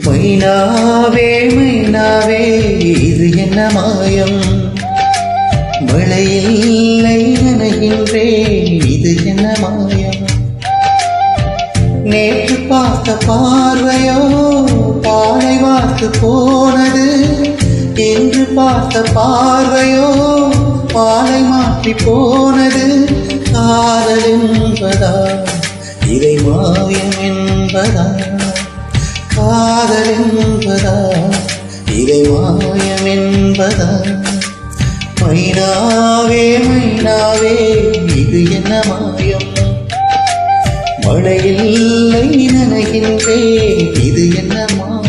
மைனாவே மைனாவே இது என்ன மாயம், மழையில்லை நனைகின்றேன் இது என்ன மாயம். நேற்று பார்த்த பார்வையோ பாலை வார்த்து போனது, இன்று பார்த்த பார்வையோ பாலை மாற்றி போனது. காதல் என்பதா இதை மாயம் என்பதா, காதல் என்பதா இதை மாயம் என்பதா. மைனாவே மைனாவே இது என்ன மாயம், மழையில்லை நனைகின்றேன் இது என்ன மாயம்.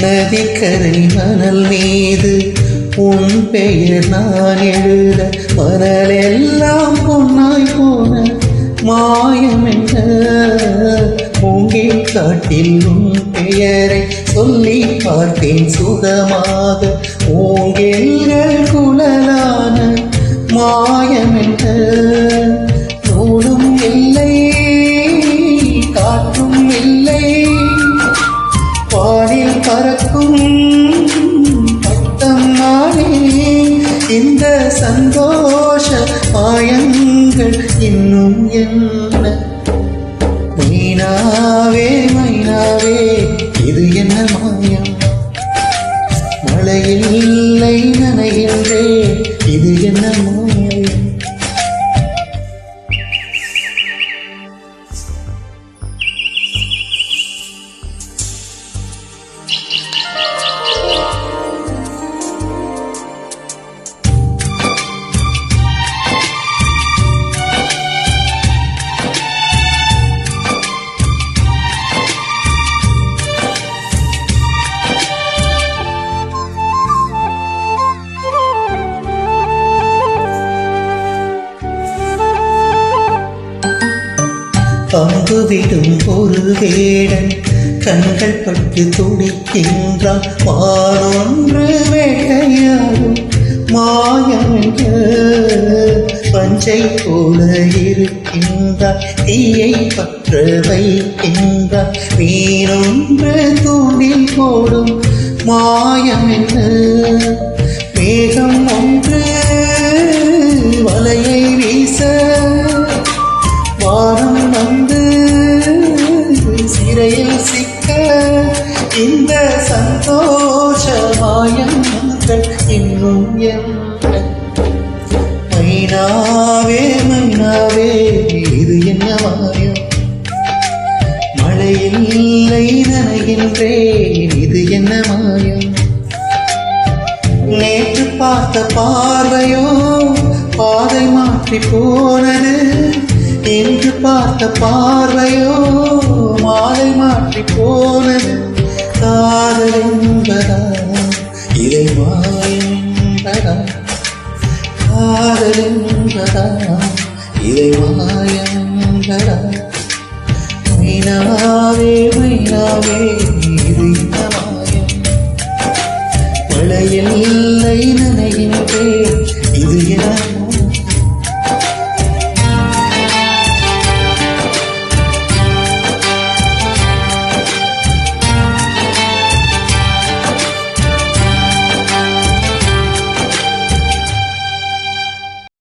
நதிக்கரை மணல் மீது உன் பெயர் நான் எழுத, மணல் எல்லாம் பொன்னாய் போன மாயம் என்ன. பூங்கை காட்டில் உன் பெயரை சொல்லி பார்த்தேன் சுகமாக, பூங்கெல்கள் குழலான மாயம் என்ன. நூலும் இல்லை காற்றும் இல்லை, வானில் பறக்கும் பட்டம் நானே. இந்த சந்தோஷ மாயங்கள் இன்னும் என்ன. மைனாவே மைனாவே இது என்ன மாயம், மழையில்லை நனைகின்றேன் இது என்ன மாயம். அம்பு விடும் ஒரு வேடன் கண்கள் பட்டு துடிக்கின்றான், வானொன்று வேட்டையாடும் மாயம் என்ற. பஞ்சை போல இருக்கின்றான், தீயை பற்ற வைக்கின்றான், மீனொன்று தூண்டில் போடும் மாயம் என்ன. மேகம் ஒன்று வலையை வீச, வானம் வந்து சிறையில் சிக்க. இந்த சந்தோஷ மாயங்கள் இன்னும் என்ன. மைனாவே மைனாவே இது என்ன மாயம், மழையில்லை நனைகின்றேன் இது என்ன மாயம். நேற்று பார்த்த பார்வையோ பாதை மாற்றி போனது, இன்று பார்த்த பார்வையோ மாலை மாற்றி போனது. காதல் என்பதா இதை மாயம் என்பதா, காதல் என்பதா இதை மாயம் என்பதா. மைனாவே மைனாவே இது என்ன மாயம், மழையில்லை